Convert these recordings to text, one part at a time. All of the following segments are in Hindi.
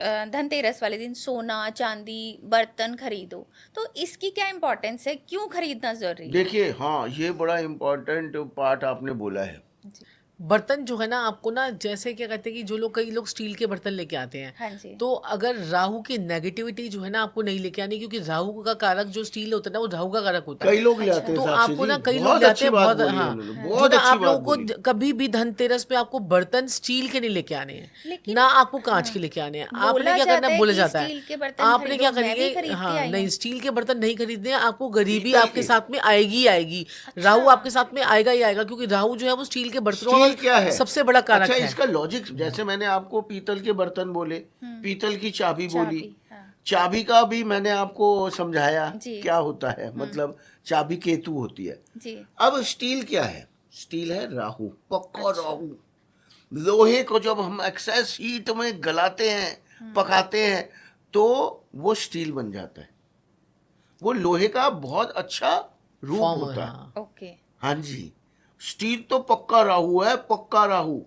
धनतेरस वाले दिन सोना चांदी बर्तन खरीदो, तो इसकी क्या इम्पोर्टेंस है, क्यों खरीदना जरूरी है? देखिए, हाँ, ये बड़ा इम्पोर्टेंट पार्ट आपने बोला है। जी। बर्तन जो है ना, आपको ना, जैसे क्या कहते हैं कि जो लोग, कई लोग स्टील के बर्तन लेके आते हैं, हाँ जी। तो अगर राहु की नेगेटिविटी जो है ना, आपको नहीं लेके आनी, क्योंकि राहु का कारक जो स्टील होता है ना, वो राहु का कारक होता है। कई लोग ले आते अच्छा। हैं तो साक्षी आपको जी, ना, कई लोग बहुत ले आते अच्छी हैं बात बहुत, बोली है हाँ। उन्होंने, हाँ। जो बहुत ना, अच्छी आप बात लोगों बोली। को कभी भी धनतेरस पे आपको बर्तन स्टील के नहीं लेके आने हैं, लेकिन ना आपको कांच हाँ, के लेके आने हैं। आपने बोला क्या करना जाता है, है बोला कि जाता है, स्टील के बर्तन आपने क्या खरीदो, मैं भी करिए, खरीद के हाँ, आई नहीं, हूँ। स्टील के बर्तन नहीं खरीदने हैं, आपको गरीबी पीतल आपके के। साथ में आएगी ही आएगी। अच्छा। राहु आपके साथ में आएगा ही आएगा, क्योंकि राहु जो है वो स्टील के बर्तनों स्टील क्या का है? सबसे बड़ा अच्छा, कारक है। इसका लॉजिक, जैसे मैंने आपको पीतल के बर्तन बोले, हम्म। पीतल की चाबी बोली, चाबी, हाँ। चाबी का भी मैंने आपको समझाया जी। क्या होता है, मतलब चाबी केतु होती है। जी। अब स्टील क्या है? स्टील है राहु, पक्का अच्छा। राहु। लोहे को जब हम एक्सेस हीट में गलाते हैं, पकाते हैं, तो वो स्टील बन जाता है। वो लोहे का बहुत अच्छा रूप फॉर्म, होता है। हाँ। ओके। हाँ जी, स्टील तो पक्का राहु है, पक्का राहु।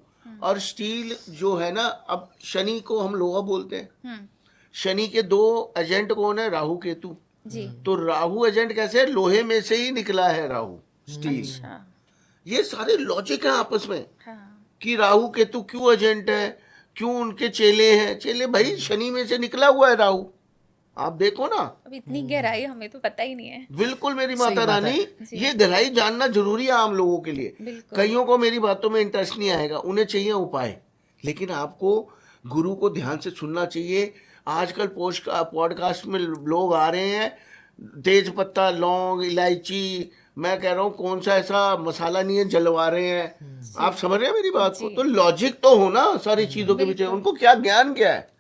और स्टील जो है ना, अब शनि को हम लोहा बोलते हैं। हम्म। शनि के दो एजेंट कौन है? राहु केतु। जी। तो राहु एजेंट कैसे है? लोहे में से ही निकला है राहु, स्टील। अच्छा। ये सारे लॉजिक हैं आपस में, हाँ। कि राहु केतु क्यों एजेंट है, क्यों उनके चेले हैं। चेले भाई शनि में से निकला हुआ है राहु, आप देखो ना। अब इतनी गहराई हमें तो पता ही नहीं है। बिल्कुल मेरी सही माता बात है। रानी, जी। ये गहराई जानना जरूरी है आम लोगों के लिए। बिल्कुल। कईयों को मेरी बातों में इंटरेस्ट नहीं आएगा, उन्हें चाहिए उपाय, लेकिन आपको गुरु को ध्यान से सुनना चाहिए। आजकल पोस्ट पॉडकास्ट में लोग आ रहे हैं, तेज पत्ता, लौंग, इलायची, मैं कह रहा हूँ कौन सा ऐसा मसाला नहीं है, जलवा रहे हैं। जी। आप समझ रहे हैं मेरी बात को? जी। तो लॉजिक तो हो ना सारी चीजों के पीछे, बिल्कुल। उनको क्या ज्ञान क्या है।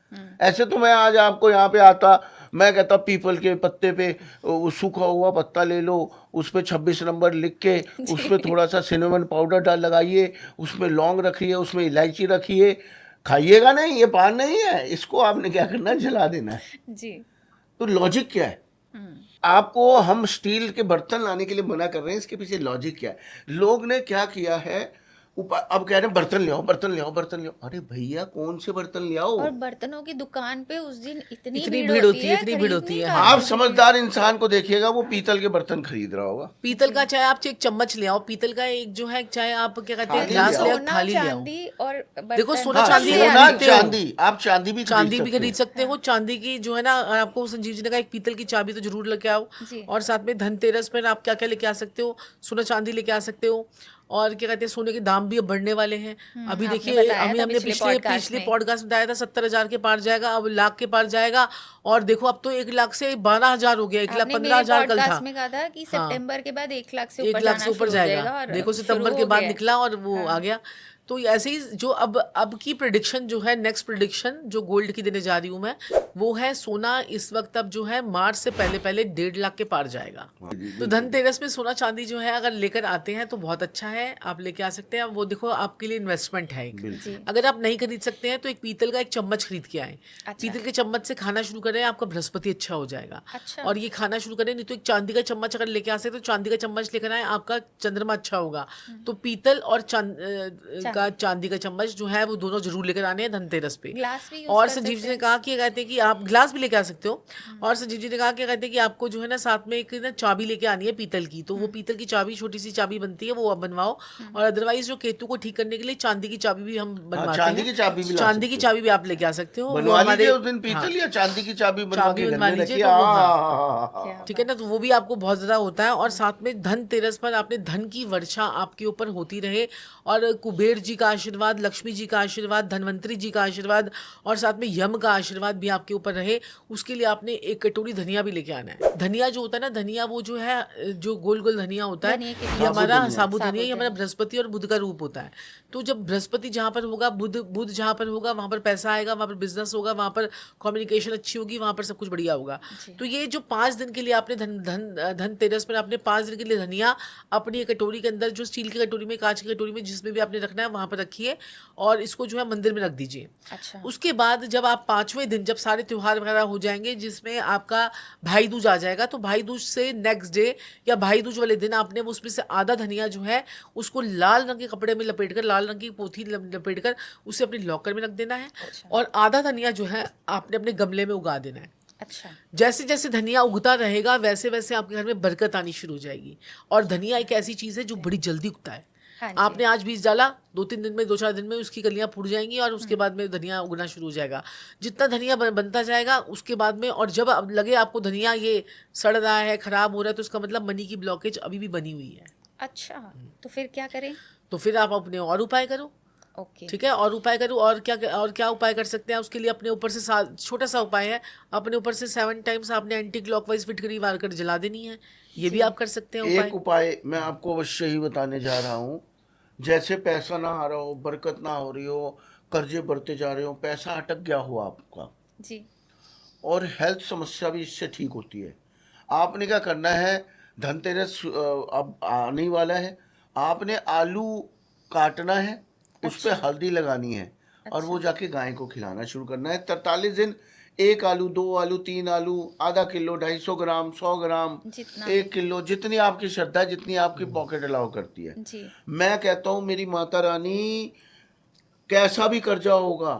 ऐसे तो मैं आज आपको यहाँ पे आता, मैं कहता पीपल के पत्ते पे वो सूखा हुआ पत्ता ले लो, उस पे 26 नंबर लिख के, उस पे जी। थोड़ा सा सिनेमन पाउडर डाल लगाइए, उसमें लौंग रखिए, उसमें इलायची रखिए, खाइएगा नहीं, ये पान नहीं है, इसको आपने क्या करना है, जला देना है। जी। तो लॉजिक क्या है? हम्म। आपको हम स्टील के बर्तन लाने के लिए मना कर रहे हैं, इसके पीछे लॉजिक क्या है? लोग ने क्या किया है, अब कह रहे हैं बर्तन ले आओ, बर्तन ले आओ, बर्तन ले आओ। अरे भैया, कौन से बर्तन ले आओ? और बर्तनों की दुकान पे उस दिन इतनी इतनी भीड़ भीड़ होती होती है, है, इतनी भीड़ खरीद होती नहीं है, आप हाँ। पाते लोग। समझदार इंसान को देखिएगा, वो पीतल के बर्तन खरीद रहा होगा। पीतल जी। का, चाहे आप एक चम्मच ले आओ पीतल का, एक जो है, चाहे आप क्या कहते हैं, थाली ले ग्लास ले आओ। आओ, सोना थाली ले आओ। चांदी और देखो, बर्तन सोना हाँ, सब चांदी ले आप सोना आती खरीदते हूँ। हो, चांदी, आप चांदी भी खरीद चांदी भी सकते खरीद हैं। सकते हो। चांदी की जो है ना, आपको संजीव जी ने कहा, एक पीतल की चाबी तो जरूर लेके आओ। जी। और साथ में धनतेरस पर आप क्या क्या लेके आ सकते हो, सोना चांदी लेके आ सकते हो। और क्या कहते हैं, सोने के दाम भी अब बढ़ने वाले हैं। अभी आपने देखिए, बताया था हमने पिछले पिछले पॉडकास्ट पिछले में। पॉडकास्ट में बताया था, 70,000 के पार जाएगा, अब लाख के पार जाएगा। और देखो, अब तो 1 लाख से 12,000 हो गया, 1 लाख आपने मेरे 15,000 कल पॉडकास्ट था। में कहा था कि हाँ, सितंबर के बाद 1 लाख से ऊपर 1 लाख से जाना ऊपर शुरू हो जाएगा। जाएगा, और देखो, अब शुरू सितंबर के हो बाद गया है। निकला और वो आ हाँ। गया। तो ऐसे ही जो अब की प्रिडिक्शन जो है, नेक्स्ट प्रिडिक्शन जो गोल्ड की देने जा रही हूँ मैं, वो है सोना इस वक्त अब जो है, मार्च से पहले पहले 1.5 लाख के पार जाएगा। जी, तो बिल्कुल। धनतेरस में सोना चांदी जो है, अगर लेकर आते हैं तो बहुत अच्छा है, आप लेके आ सकते हैं। वो देखो, आपके लिए इन्वेस्टमेंट है एक। जी। अगर आप नहीं खरीद सकते हैं, तो एक पीतल का एक चम्मच खरीद के आए। अच्छा। पीतल के चम्मच से खाना शुरू करें, आपका बृहस्पति अच्छा हो जाएगा। अच्छा। और ये खाना शुरू करें, नहीं तो एक चांदी का चम्मच अगर लेके आ सकते, तो चांदी का चम्मच लेकर आए, आपका चंद्रमा अच्छा होगा। तो पीतल और चांदी का चम्मच जो है, वो दोनों जरूर लेकर आने हैं धनतेरस पे। ग्लास भी यूज और कर संजीव जी सकते ने हैं। कहा कि कहते हैं कि आप ग्लास भी लेके आ सकते हो। और संजीव जी ने कहा कि कहते हैं कि आपको जो है ना, साथ में एक ना चाबी लेके आनी है पीतल की। तो वो पीतल की चाबी, छोटी सी चाबी बनती है, वो आप बनवाओ। और अदरवाइज जो केतु को ठीक करने के लिए चांदी की चाबी भी हम हाँ, बनवाते चांदी हैं। की चाबी भी ला चांदी की सकते हो, चाबी भी आप लेके आ सकते हो, वो बनवा लीजिए हमारे, उस दिन हाँ, पीतल या चांदी की चाबी बनवा चाबी के घर बनवा में लीजिए, रखिए। तो वो, हाँ। क्या ठीक है ना, बात। तो वो भी आपको बहुत ज़्यादा होता है। और साथ में धनतेरस पर आपने धन की वर्षा आपके ऊपर होती रहे, और कुबेर जी का आशीर्वाद, लक्ष्मी जी का आशीर्वाद, धनवंतरी जी का आशीर्वाद, और साथ में यम का आशीर्वाद भी आपके ऊपर रहे। उसके लिए आपने एक कटोरी धनिया भी लेके आना है। धनिया जो होता है ना, धनिया वो जो है, जो गोल गोल धनिया होता है, धनिया के ये बीज। साबुत हमारा धनिया। साबुत धनिया, साबुत ये हमारा धनिया। बृहस्पति और बुध का रूप होता है। तो जब बृहस्पति जहाँ पर होगा, बुध जहाँ पर होगा, वहाँ पर पैसा आएगा, वहाँ पर बिजनेस होगा, वहाँ पर कम्युनिकेशन अच्छी होगी, वहाँ पर सब कुछ बढ़िया होगा। जी। तो ये जो 5 दिन के लिए आपने धनतेरस पर आपने 5 दिन के लिए धनिया अपनी एक कटोरी के अंदर, जो स्टील की कटोरी में, कांच की कटोरी में, जिसमें भी आपने रखना है, वहाँ पर रखिए और इसको जो है मंदिर में रख दीजिए। अच्छा। उसके बाद जब आप 5वें दिन जब सारे त्योहार वगैरह हो जाएंगे जिसमें आपका भाई दूज आ जाएगा, तो भाई दूज से नेक्स्ट डे या भाई दूज वाले दिन आपने उसमें से आधा धनिया जो है उसको लाल रंग के कपड़े में लपेट कर, लाल रंग की पोथी लपेट कर उसे अपने लॉकर में रख देना है। अच्छा। और आधा धनिया जो है आपने अपने गमले में उगा देना है। अच्छा। जैसे जैसे धनिया उगता रहेगा वैसे वैसे आपके घर में बरकत आनी शुरू हो जाएगी। और धनिया एक ऐसी चीज़ है जो बड़ी जल्दी उगता है। हाँ जी। आपने आज बीज डाला, 2-3 दिन में, 2-4 दिन में उसकी कलियां फूट जाएंगी और उसके बाद में धनिया उगना शुरू हो जाएगा। जितना धनिया बनता जाएगा उसके बाद में, और जब अब लगे आपको धनिया ये सड़ रहा है, खराब हो रहा है, तो उसका मतलब मनी की ब्लॉकेज अभी भी बनी हुई है। अच्छा, तो फिर क्या करें? तो फिर आप अपने और उपाय करो। ओके। ठीक है, और उपाय करो। और क्या उपाय कर सकते हैं उसके लिए? अपने ऊपर से छोटा सा उपाय है, अपने ऊपर से 7 टाइम्स आपने एंटी क्लॉकवाइज फिटकरी मार कर जला देनी है। ये भी आप कर सकते हैं उपाय। एक उपाय मैं आपको अवश्य ही बताने जा रहा हूँ। जैसे पैसा ना आ रहा हो, बरकत ना हो रही हो, कर्जे बढ़ते जा रहे हो, पैसा अटक गया हो आपका, जी। और हेल्थ समस्या भी इससे ठीक होती है। आपने क्या करना है, धनतेरस अब आने वाला है, आपने आलू काटना है, उस पे अच्छा। हल्दी लगानी है और वो अच्छा। जाके गाय को खिलाना शुरू करना है। 43 दिन 1 आलू, 2 आलू, 3 आलू, आधा किलो, 250 ग्राम, 100 ग्राम, जितना 1 किलो, जितनी आपकी श्रद्धा है, जितनी आपकी पॉकेट अलाउ करती है। जी। मैं कहता हूँ मेरी माता रानी, कैसा भी कर्जा होगा,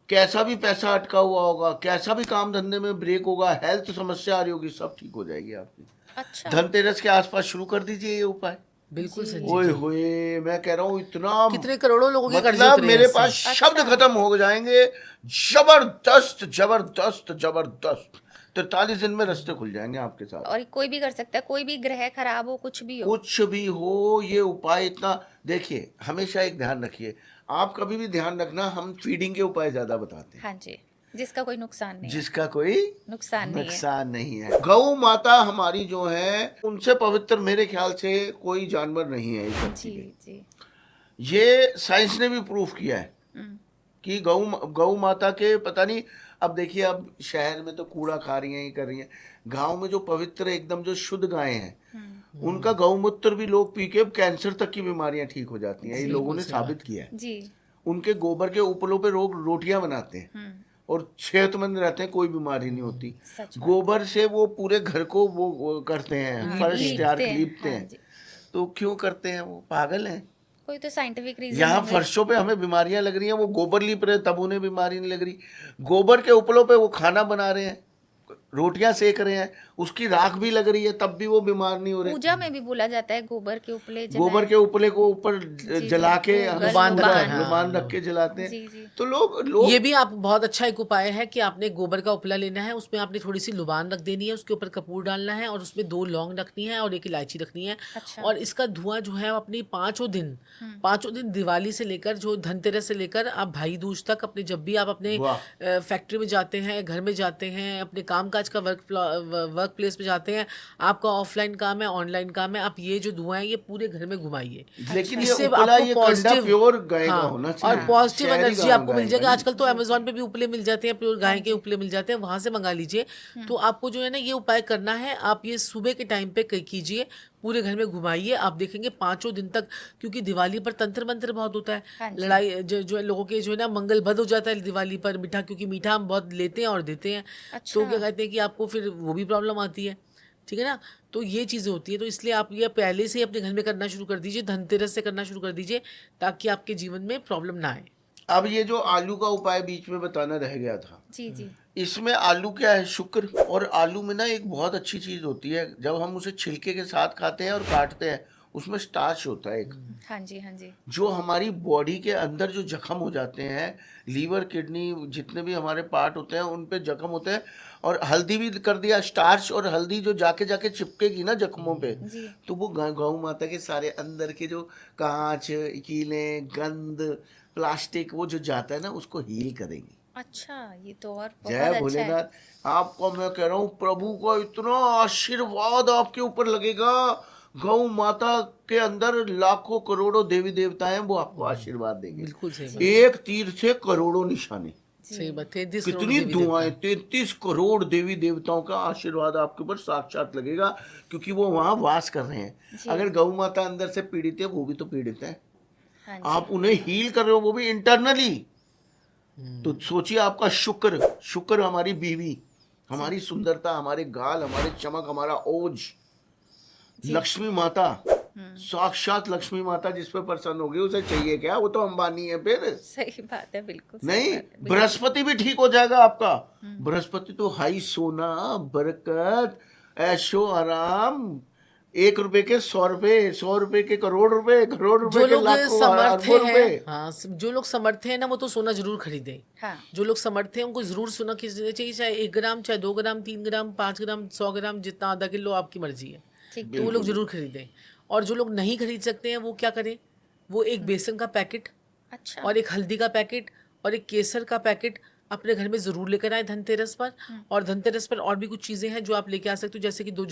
कैसा भी पैसा अटका हुआ होगा, कैसा भी काम धंधे में ब्रेक होगा, हेल्थ समस्या आ रही होगी, सब ठीक हो जाएगी आपकी। अच्छा। धनतेरस के आसपास शुरू कर दीजिए ये उपाय। बिल्कुल जी। संजीव ओए जी। होए, मैं कह रहा हूँ इतना, कितने करोड़ों लोगों के कर्जे मतलब उतरे हैं मेरे इससे। पास शब्द अच्छा। खत्म हो जाएंगे। जबरदस्त जबरदस्त जबरदस्त 43 दिन में रास्ते खुल जाएंगे आपके साथ। और कोई भी कर सकता है, कोई भी ग्रह खराब हो, कुछ भी हो। कुछ भी हो, ये उपाय इतना, देखिए हमेशा एक ध्यान रखिए, आप कभी भी ध्यान रखना, हम फीडिंग के उपाय ज्यादा बताते हैं, हाँ जी, जिसका कोई नुकसान नहीं है। जिसका कोई नुकसान नहीं है। नुकसान नहीं है। गौ माता हमारी जो है, उनसे पवित्र मेरे ख्याल से कोई जानवर नहीं है इस धरती जी। पे। जी। ये साइंस ने भी प्रूफ किया है हम्म। कि गौ माता के, पता नहीं, अब देखिए, अब शहर में तो कूड़ा खा रही हैं, ये कर रही हैं, गांव में जो पवित्र एकदम जो शुद्ध गायें हैं, उनका गौमूत्र भी लोग पी के कैंसर तक की बीमारियां ठीक हो जाती हैं। ये जी। लोगों ने बिल्कुल सही साबित किया है। जी। उनके गोबर के उपलों पे लोग रोटियां बनाते हैं हम्म। और सेहतमंद रहते हैं, कोई बीमारी नहीं होती। सच बात। गोबर से वो पूरे घर को वो करते हैं, हाँ, फर्श तैयार लीपते हैं। लीपते हाँ हैं। जी। तो क्यों करते हैं? वो पागल हैं। कोई तो साइंटिफिक रीजन यहाँ होंगे। फर्शों पे हमें बीमारियां लग रही हैं, वो गोबर लीप रहे हैं, तब उन्हें बीमारी नहीं लग रही। गोबर के उपलों पे वो खाना बना रहे हैं, रोटियां सेक रहे हैं, उसकी राख भी लग रही है, तब भी वो बीमार नहीं हो रहे। पूजा में भी बोला जाता है गोबर के उपले गोबर जलाएं। के उपले को ऊपर जी। जला के गूगल, लुबान पूरा रखकर, हाँ। लुबान रख के जलाते हैं। जी। जी। तो लोग ये भी आप बहुत अच्छा एक उपाय है कि आपने गोबर का उपला लेना है, उसमें आपने थोड़ी सी लुबान रख देनी है, उसके ऊपर कपूर डालना है और उसमें 2 लौंग रखनी है और 1 इलायची रखनी है। अच्छा। और इसका धुआं जो है अपनी पाँचों दिन दिवाली से लेकर, जो धनतेरस से लेकर आप भाई दूज तक, अपने जब भी आप अपने वाह। फैक्ट्री में जाते हैं, घर में जाते हैं, अपने कामकाज का वर्क प्लेस में जाते हैं, आपका ऑफलाइन काम है, ऑनलाइन काम है, आप ये जो धुआं है ये पूरे घर में घुमाइए। लेकिन ये इससे उपला, आपको ये कंडा पॉजिटिव, प्योर गाय का हाँ, होना चाहिए, और पॉजिटिव शहरी एनर्जी गाय आपको मिल का जाएगी। नहीं। आजकल तो अमेजोन पे भी उपले मिल जाते हैं, प्योर गाय के उपले मिल जाते हैं, वहां से मंगा लीजिए। तो आपको जो है ना ये उपाय करना है, आप ये सुबह के टाइम पे कीजिए, पूरे घर में घुमाइए, आप देखेंगे 5 दिन तक। क्योंकि दिवाली पर तंत्र मंत्र बहुत होता हाँ है, जी। लड़ाई जो लोगों के जो है ना मंगल बद हो जाता है दिवाली पर, मीठा, क्योंकि मीठा हम बहुत लेते हैं और देते हैं। अच्छा। तो क्या कहते हैं कि आपको फिर वो भी प्रॉब्लम आती है। ठीक है ना, तो ये चीज़ें होती है। तो इसलिए आप ये पहले से ही अपने घर में करना शुरू कर दीजिए, धनतेरस से करना शुरू कर दीजिए, ताकि आपके जीवन में प्रॉब्लम ना आए। अब ये जो आलू का उपाय बीच में बताना रह गया था, जी। जी। इसमें आलू क्या है, शुक्र। और आलू में ना एक बहुत अच्छी चीज होती है, जब हम उसे छिलके के साथ खाते हैं और काटते हैं, उसमें स्टार्च होता है एक, हाँ जी। हाँ जी। जो हमारी बॉडी के अंदर जो जख्म हो जाते हैं, लीवर, किडनी, जितने भी हमारे पार्ट होते हैं उन पे जख्म होते हैं। और हल्दी भी कर दिया, स्टार्च और हल्दी जो जाके जाके चिपकेगी ना जख्मों पे, जी। तो वो गौ माता के सारे अंदर के जो कांच, कीलें, गंद, प्लास्टिक, वो जो जाता है ना, उसको हील करेंगी। अच्छा, ये तो और बहुत जय अच्छा है। भोलेनाथ। आपको मैं कह रहा हूँ, प्रभु का इतना आशीर्वाद आपके ऊपर लगेगा। गौ माता के अंदर लाखों करोड़ों देवी देवता हैं, वो आपको आशीर्वाद देंगे। बिल्कुल सही बात, एक तीर से करोड़ों निशाने। सही बात। 33 करोड़ कितनी देवी देवता। दुआएं, 33 करोड़ देवी देवताओं का आशीर्वाद आपके ऊपर साक्षात लगेगा, क्योंकि वो वहां वास कर रहे हैं। जी। अगर गौ माता अंदर से पीड़ित है, वो भी तो पीड़ित है। हाँ जी। आप उन्हें हील कर रहे हो, वो भी इंटरनली। तो सोचिए आपका शुक्र हमारी बीवी, हमारी सुंदरता, हमारे गाल, हमारे चमक, हमारा ओज, जी। लक्ष्मी माता, साक्षात लक्ष्मी माता जिस पे प्रसन्न होगी उसे चाहिए क्या? वो तो अंबानी है फिर। सही बात है, बिल्कुल सही नहीं, बात है, बिल्कुल। बृहस्पति भी ठीक हो जाएगा आपका। बृहस्पति तो हाई सोना, बरकत, ऐशो आराम, 1 रुपए के 100 रुपए, 100 रुपए के करोड़ रुपए, करोड़ रुपए जो के लोग लाखों समर्थ अरबों रुपए। हैं, हाँ, जो लोग समर्थ हैं ना, वो तो सोना जरूर खरीदें। हाँ जो लोग समर्थ हैं उनको जरूर सोना खरीदना चाहिए, चाहे 1 ग्राम, चाहे 2 ग्राम, 3 ग्राम, 5 ग्राम, 100 ग्राम, जितना, आधा किलो, आपकी मर्जी है। ठीक तो वो है। लोग बिल्कुल जरूर खरीदें। और जो लोग नहीं खरीद सकते हैं वो क्या करें? वो एक बेसन का पैकेट अच्छा। और एक हल्दी का पैकेट और एक केसर का पैकेट अपने घर में जरूर लेकर आए धनतेरस पर। और धनतेरस पर और भी कुछ चीजें हैं जो आप लेके आ सकते हो, जैसे कि 2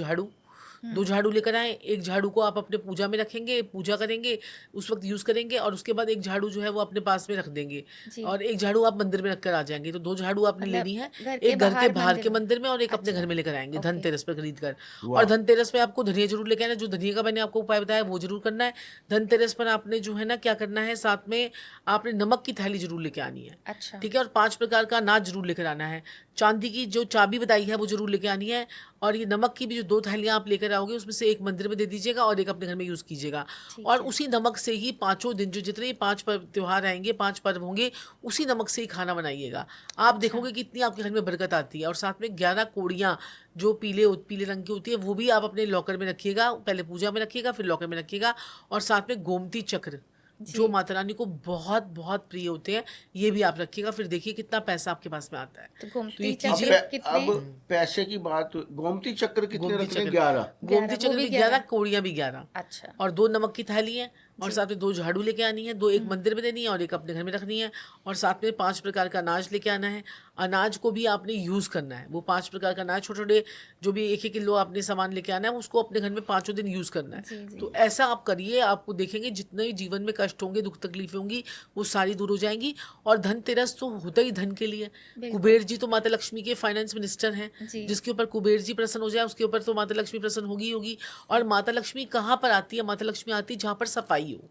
झाड़ू लेकर आए। एक झाड़ू को आप अपने पूजा में रखेंगे, पूजा करेंगे, उस वक्त यूज करेंगे, और उसके बाद एक झाड़ू जो है वो अपने पास में रख देंगे। जी। और एक झाड़ू आप मंदिर में रखकर आ जाएंगे। तो 2 झाड़ू आपने मतलब लेनी है, घर के एक घर के बाहर के मंदिर में। मंदिर में और एक अपने अच्छा। घर में लेकर आएंगे ओके। धनतेरस पर खरीद कर। और वाह। धनतेरस में आपको धनिया जरूर लेके आना। जो धनिया का मैंने आपको उपाय बताया वो जरूर करना है। धनतेरस पर आपने जो है ना क्या करना है, साथ में आपने नमक की थैली जरूर लेके आनी है। अच्छा। ठीक है। और 5 प्रकार का अनाज जरूर लेकर आना है। चांदी की जो चाबी बताई है वो जरूर लेके आनी है। और ये नमक की भी जो 2 थैलियां आप लेकर आओगे उसमें से एक मंदिर में दे दीजिएगा और एक अपने घर में यूज कीजिएगा। ठीक और है। उसी नमक से ही 5 दिन, जो जितने 5 त्योहार आएंगे, 5 पर्व होंगे, उसी नमक से ही खाना बनाइएगा। आप अच्छा। देखोगे कितनी आपके घर में बरकत आती है। और साथ में 11 कोड़ियाँ जो पीले पीले रंग की होती है वो भी आप अपने लॉकर में रखिएगा। पहले पूजा में रखिएगा, फिर लॉकर में रखिएगा। और साथ में गोमती चक्र जो जी। माता रानी को बहुत बहुत प्रिय होते हैं, ये भी आप रखिएगा। फिर देखिए कितना पैसा आपके पास में आता है। तो तो ये गोमती अब कीजिए। चक्र कितने? अब पैसे की बात, गोमती चक्र कितने गोमती रखने? चक्र 11। गोमती 11, वो चक्र भी भी 11, 11। कोड़ियाँ भी 11। अच्छा। और 2 नमक की थैली है। और जी। साथ में 2 झाड़ू लेके आनी है। 2 एक मंदिर में देनी है और एक अपने घर में रखनी है। और साथ में 5 प्रकार का अनाज लेके आना है। अनाज को भी आपने यूज करना है। वो 5 प्रकार का अनाज, छोटे छोटे जो भी 1-1 किलो आपने सामान लेके आना है, उसको अपने घर में 5 दिन यूज करना है। जी जी। तो ऐसा आप करिए, आपको देखेंगे जितने भी जीवन में कष्ट होंगे, दुख तकलीफें होंगी, वो सारी दूर हो जाएंगी। और धनतेरस तो होता ही धन के लिए। बिल्कुल। कुबेर जी तो माता लक्ष्मी के फाइनेंस मिनिस्टर हैं। जी। जिसके ऊपर कुबेर जी प्रसन्न हो जाए उसके ऊपर तो माता लक्ष्मी प्रसन्न होगी ही होगी। और माता लक्ष्मी कहाँ पर आती है? माता लक्ष्मी आती है जहाँ पर सफाई हो,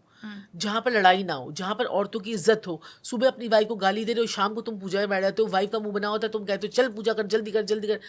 जहाँ पर लड़ाई ना हो, जहाँ पर औरतों की इज्जत हो। सुबह अपनी वाइफ को गाली दे रहे हो, शाम को तुम पूजा में बैठ जाते हो, वाइफ का मुंह बना होता है, तुम कहते हो चल पूजा कर, जल्दी कर, जल्दी कर।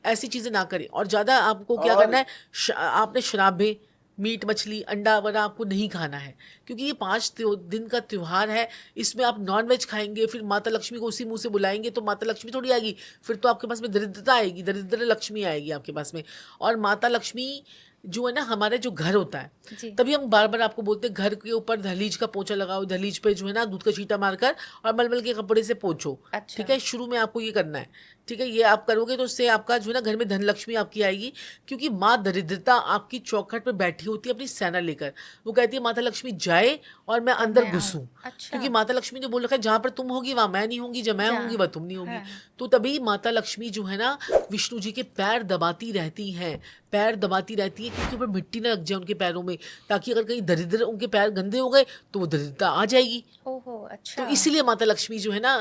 ऐसी चीजें ना करें। और ज्यादा आपको क्या और करना है, आपने शराबें, मीट मछली, अंडा वगैरह आपको नहीं खाना है। क्योंकि ये 5 दिन का त्योहार है। इसमें आप नॉन वेज खाएंगे, फिर माता लक्ष्मी को उसी मुंह से बुलाएंगे तो माता लक्ष्मी थोड़ी आएगी। फिर तो आपके पास में दरिद्रता आएगी, दरिद्र लक्ष्मी आएगी आपके पास में। और माता लक्ष्मी जो है ना, हमारे जो घर होता है, जी। तभी हम बार बार आपको बोलते हैं घर के ऊपर दहलीज का पोछा लगाओ, दहलीज पे जो है ना दूध का छींटा मारकर और मलमल के कपड़े से पोछो। अच्छा। ठीक है, शुरू में आपको ये करना है। ठीक है, ये आप करोगे तो उससे आपका जो है ना घर में धन लक्ष्मी आपकी आएगी। क्योंकि माँ दरिद्रता आपकी चौखट पर बैठी होती है अपनी सेना लेकर। वो कहती है माता लक्ष्मी जाए और मैं अंदर मैं आऊं। घुसूं। अच्छा। क्योंकि माता लक्ष्मी ने बोल रखा है जहाँ पर तुम होगी वहां मैं नहीं होंगी, जब मैं जा। होंगी वह तुम नहीं होगी। हाँ। तो तभी माता लक्ष्मी जो है ना विष्णु जी के पैर दबाती रहती हैं। पैर दबाती रहती है क्योंकि ऊपर मिट्टी ना लग जाए उनके पैरों में, ताकि अगर कहीं दरिद्र उनके पैर गंदे हो गए तो वो दरिद्रता आ जाएगी। ओहो। अच्छा। तो इसीलिए माता लक्ष्मी जो है ना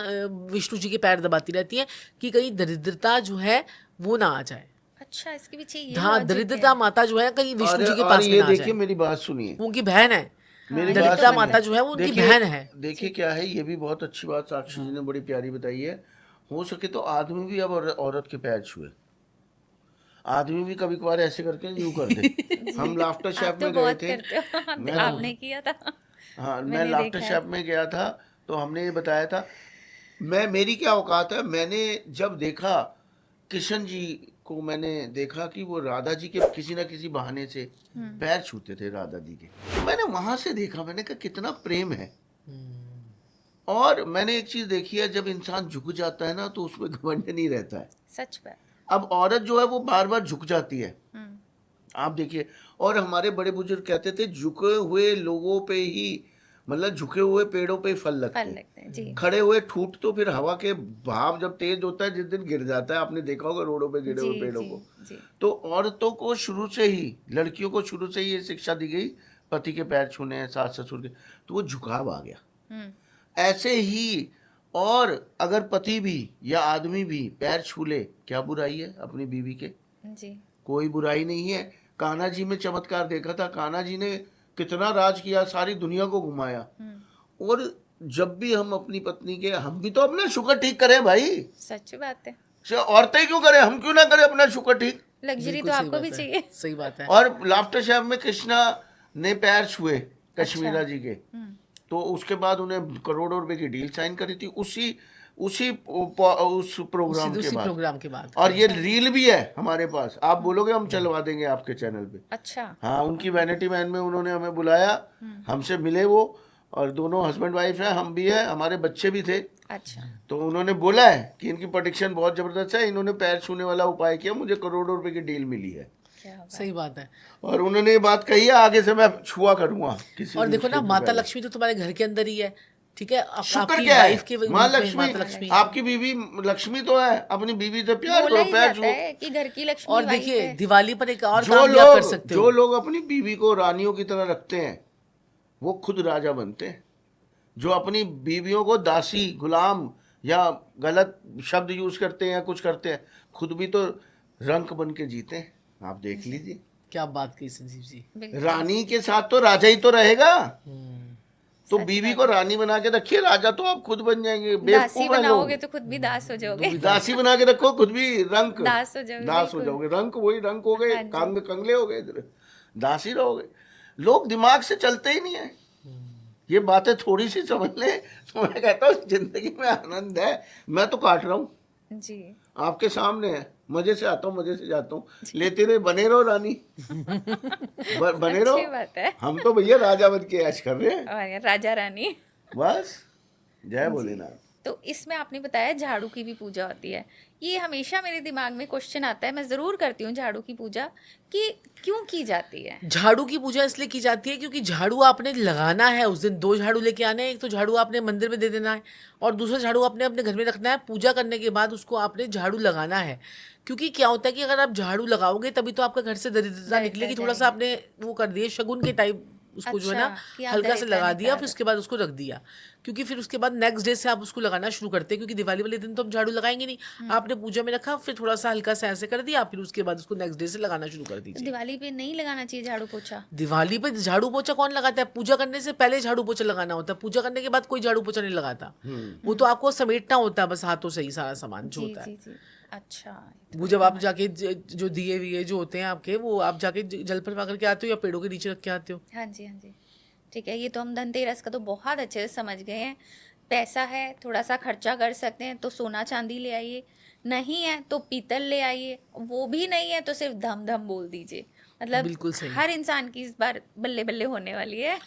विष्णु जी के पैर दबाती रहती है कि कहीं दरिद्रता जो है वो ना आ जाए। अच्छा, इसके पीछे ये हाँ, लॉजिक दरिद्रता है। माता जो है कहीं विष्णु जी के और पास में ये ना आ देखिए, जाए। मेरी बात सुनिए, वो उनकी बहन है। मेरी हाँ, बात ये तो दरिद्रता सुनिए। माता जो है वो उनकी देखिए, बहन है। देखिए क्या है, ये भी बहुत अच्छी बात साक्षी जी ने बड़ी प्यारी बताई है। हो सके तो आदमी भी अब औरत के पैर छुए। आदमी भी कभी कभार ऐसे करके यूं कर दे। हम लाफ्टर आप शेफ तो में गए बहुत थे। करते हो। मैं आपने किया था। हाँ, मैं मैंने लाफ्टर देखा है। शेफ में गया था तो हमने ये बताया था। मेरी क्या औकात है, मैंने जब देखा किशन जी को, मैंने देखा कि वो राधा जी के किसी ना किसी बहाने से पैर छूते थे राधा जी के। तो मैंने वहां से देखा, मैंने कहा कितना प्रेम है। और मैंने एक चीज देखी है, जब इंसान झुक जाता है ना तो उसमें घमंड नहीं रहता है। सच बात। अब औरत जो है वो बार बार झुक जाती है, हम्म। आप देखिए। और हमारे बड़े बुजुर्ग कहते थे झुके हुए लोगों पे ही, मतलब झुके हुए पेड़ों पे ही फल लगते फल हैं। लगते हैं। जी खड़े हुए ठूट तो फिर हवा के भाव जब तेज होता है जिस दिन गिर जाता है। आपने देखा होगा रोडों पे गिरे हुए जी पेड़ों जी को। जी। तो औरतों को शुरू से ही, लड़कियों को शुरू से ही ये शिक्षा दी गई, पति के पैर छूने हैं, सास ससुर के, तो वो झुकाव आ गया। हम्म। ऐसे ही, और अगर पति भी या आदमी भी पैर छू ले, क्या बुराई है अपनी बीवी के? जी। कोई बुराई नहीं है। कान्हा जी में चमत्कार देखा था। कान्हा जी ने कितना राज किया, सारी दुनिया को घुमाया। और जब भी हम अपनी पत्नी के, हम भी तो अपना शुगर ठीक करें भाई, सच बात है, औरतें क्यों करें, हम क्यों ना करें अपना शुगर ठीक। लग्जरी बिल्कुल तो सही आपको बात भी है, चाहिए। सही बात है। और लाफ्टर शेफ में कृष्णा ने पैर छुए कश्मीरा जी के, हम्म, तो उसके बाद उन्हें करोड़ों रुपए की डील साइन करी थी उसी उसी उस प्रोग्राम के उसी बाद। प्रोग्राम के बाद। और ये रील भी है हमारे पास, आप बोलोगे हम चलवा देंगे आपके चैनल पे। अच्छा, हाँ, उनकी वैनिटी मैन में उन्होंने हमें बुलाया, हमसे मिले वो, और दोनों हस्बैंड वाइफ है, हम भी है, हमारे बच्चे भी थे। अच्छा, तो उन्होंने बोला है कि इनकी प्रोडिक्शन बहुत जबरदस्त है, इन्होंने पैर छूने वाला उपाय किया, मुझे करोड़ों रुपए की डील मिली है। क्या बात। सही बात है। और उन्होंने ये बात कही है, आगे से मैं छुआ करूंगा किसी और भी देखो ना, स्टेज पे माता पहले। लक्ष्मी तो तुम्हारे घर के अंदर ही है, ठीक है। शुक्र आपकी क्या है, वाइफ के माँ रूप में लक्ष्मी, माता लक्ष्मी। आपकी बीवी लक्ष्मी तो है, अपनी बीवी से प्यार बोला करो, ही पैर जाता छुओ। है कि घर की लक्ष्मी और वाइफ देखिए, है। दिवाली पर एक और काम भी आप कर सकते जो हो। लोग अपनी बीवी को रानियों की तरह रखते हैं, वो खुद राजा बनते हैं। जो अपनी बीवियों को दासी, गुलाम या गलत शब्द यूज करते हैं या कुछ करते हैं, खुद भी तो रंक बन के जीते हैं। आप देख लीजिए, क्या बात कही संजीव जी। बिल्कुल, रानी के साथ तो राजा ही तो रहेगा। तो सच बीवी बात को रानी बना के रखिए, राजा तो आप खुद बन जाएंगे। दासी बेवकूफ है लोग। बनाओगे तो खुद भी दास हो जाओगे। दासी बना के रखो, खुद भी रंक दास हो जाओगे, दास हो बिल्कुल। जाओगे। रंक वही रंक हो गए, हाँ जी। कंगले हो गए, इधर दासी रहोगे। लोग दिमाग से चलते ही नहीं है। ये बातें थोड़ी सी समझ ले तो मैं कहता हूँ जिंदगी में आनंद है। मैं तो काट रहा हूँ, जी, आपके सामने है, मजे से आता हूँ, मजे से जाता हूँ। लेते रहे, बने रहो रानी, बने अच्छी रहो। बात है। हम तो भैया राजा बन के ऐश कर रहे हैं, और यार राजा रानी। बस। जय भोलेनाथ। तो इसमें आपने बताया झाड़ू की भी पूजा होती है। ये हमेशा मेरे दिमाग में क्वेश्चन आता है, मैं ज़रूर करती हूँ झाड़ू की पूजा, कि क्यों की जाती है। झाड़ू की पूजा इसलिए की जाती है क्योंकि झाड़ू आपने लगाना है उस दिन। 2 झाड़ू लेके आने हैं, एक तो झाड़ू आपने मंदिर में दे देना है और दूसरा झाड़ू आपने अपने घर में रखना है। पूजा करने के बाद उसको आपने झाड़ू लगाना है, क्योंकि क्या होता है कि अगर आप झाड़ू लगाओगे तभी तो आपका घर से दरिद्रता दरिद्रता निकलेगी। थोड़ा सा आपने वो कर दिया शगुन के टाइप, उसको जो है ना अच्छा, कि आप हल्का से दरिद्रता लगा दिया, निकाल फिर उसके बाद उसको रख दिया। क्योंकि फिर उसके बाद नेक्स्ट डे से आप उसको लगाना शुरू करते हैं, क्योंकि दिवाली वाले दिन तो हम झाड़ू लगाएंगे नहीं। आपने पूजा में रखा, फिर थोड़ा सा हल्का सा ऐसे कर दिया, फिर उसके बाद उसको नेक्स्ट डे से लगाना शुरू कर तो दीजिए। दिवाली पे नहीं लगाना चाहिए झाड़ू पोछा। दिवाली पे झाड़ू पोछा कौन लगाता है? पूजा करने से पहले झाड़ू पोछा लगाना होता है, पूजा करने के बाद कोई झाड़ू पोछा नहीं लगाता। वो तो आपको समेटना होता है बस हाथों से ही सारा सामान जो जी होता है। जी जी, अच्छा। वो जब आप जाके जो दिए विए जो होते हैं आपके, वो आप जाके जल पर करके आते हो या पेड़ों के नीचे रख के आते हो। हाँ जी, हाँ जी, ठीक है। ये तो हम धनतेरस का तो बहुत अच्छे से समझ गए हैं। पैसा है, थोड़ा सा खर्चा कर सकते हैं तो सोना चांदी ले आइए, नहीं है तो पीतल ले आइए, वो भी नहीं है तो सिर्फ धम धम बोल दीजिए। मतलब बिल्कुल सही। हर इंसान की इस बार बल्ले बल्ले होने वाली है।